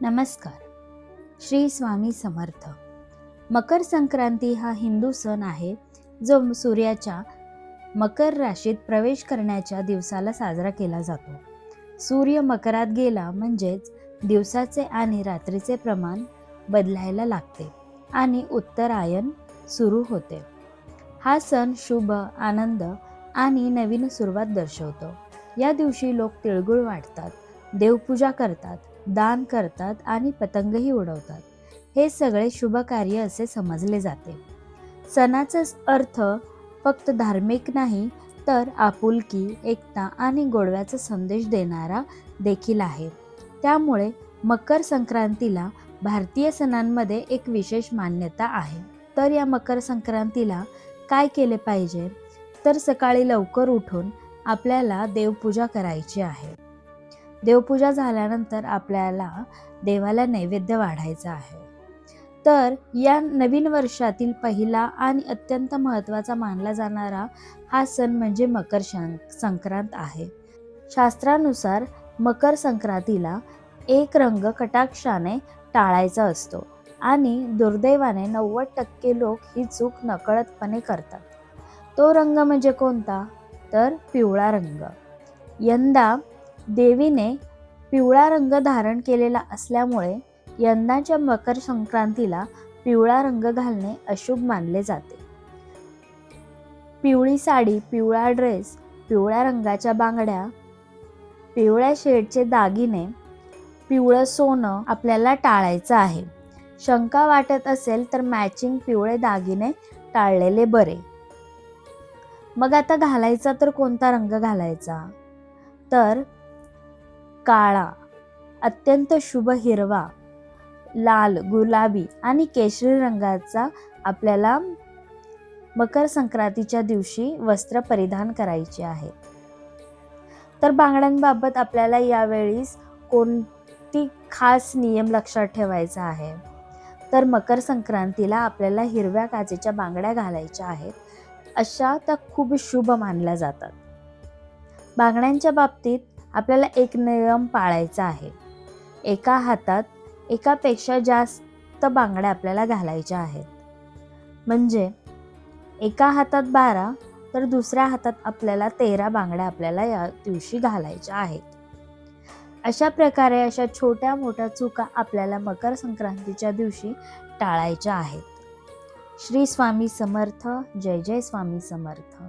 नमस्कार. श्री स्वामी समर्थ. मकर संक्रांती हा हिंदू सण आहे जो सूर्याच्या मकर राशीत प्रवेश करण्याच्या दिवसाला साजरा केला जातो. सूर्य मकरात गेला म्हणजेच दिवसाचे आणि रात्रीचे प्रमाण बदलायला लागते आणि उत्तरायण सुरू होते. हा सण शुभ, आनंद आणि नवीन सुरुवात दर्शवतो. या दिवशी लोक तिळगुळ वाटतात, देवपूजा करतात, दान करतात आणि पतंगही उडवतात. हे सगळे शुभ कार्य असे समजले जाते. सणाचा अर्थ फक्त धार्मिक नाही तर आपुलकी, एकता आणि गोडव्याचा संदेश देणारा देखील आहे. त्यामुळे मकर संक्रांतीला भारतीय सणांमध्ये एक विशेष मान्यता आहे. तर या मकर संक्रांतीला काय केले पाहिजे? तर सकाळी लवकर उठून आपल्याला देवपूजा करायची आहे. देवपूजा झाल्यानंतर आपल्याला देवाला नैवेद्य वाढायचा आहे. तर या नवीन वर्षातील पहिला आणि अत्यंत महत्त्वाचा मानला जाणारा हा सण म्हणजे मकर संक्रांत आहे. शास्त्रानुसार मकर संक्रांतीला एक रंग कटाक्षाने टाळायचा असतो आणि दुर्दैवाने 90% लोक ही चूक नकळतपणे करतात. तो रंग म्हणजे कोणता? तर पिवळा रंग. यंदा देवीने पिवळा रंग धारण केलेला असल्यामुळे यंदाच्या मकर संक्रांतीला पिवळा रंग घालणे अशुभ मानले जाते. पिवळी साडी, पिवळा ड्रेस, पिवळ्या रंगाच्या बांगड्या, पिवळ्या शेडचे दागिने, पिवळं सोनं आपल्याला टाळायचं आहे. शंका वाटत असेल तर मॅचिंग पिवळे दागिने टाळलेले बरे. मग आता घालायचा तर कोणता रंग घालायचा? तर काळा, अत्यंत शुभ हिरवा, लाल, गुलाबी आणि केशरी रंगाचा आपल्याला मकर संक्रांतीच्या दिवशी वस्त्र परिधान करायचे आहेत. तर बांगड्यांबाबत आपल्याला यावेळी कोणती खास नियम लक्षात ठेवायचा आहे? तर मकर संक्रांतीला आपल्याला हिरव्या काचेच्या बांगड्या घालायच्या आहेत. अशा त्या खूप शुभ मानल्या जातात. बांगड्यांच्या बाबतीत आपल्याला एक नियम पाळायचा आहे. एका हातात एकापेक्षा जास्त बांगड्या आपल्याला घालायच्या आहेत. म्हणजे एका हातात 12 तर दुसऱ्या हातात आपल्याला 13 बांगड्या आपल्याला या दिवशी घालायच्या आहेत. अशा प्रकारे अशा छोट्या मोठ्या चुका आपल्याला मकर संक्रांतीच्या दिवशी टाळायच्या आहेत. श्री स्वामी समर्थ. जय जय स्वामी समर्थ.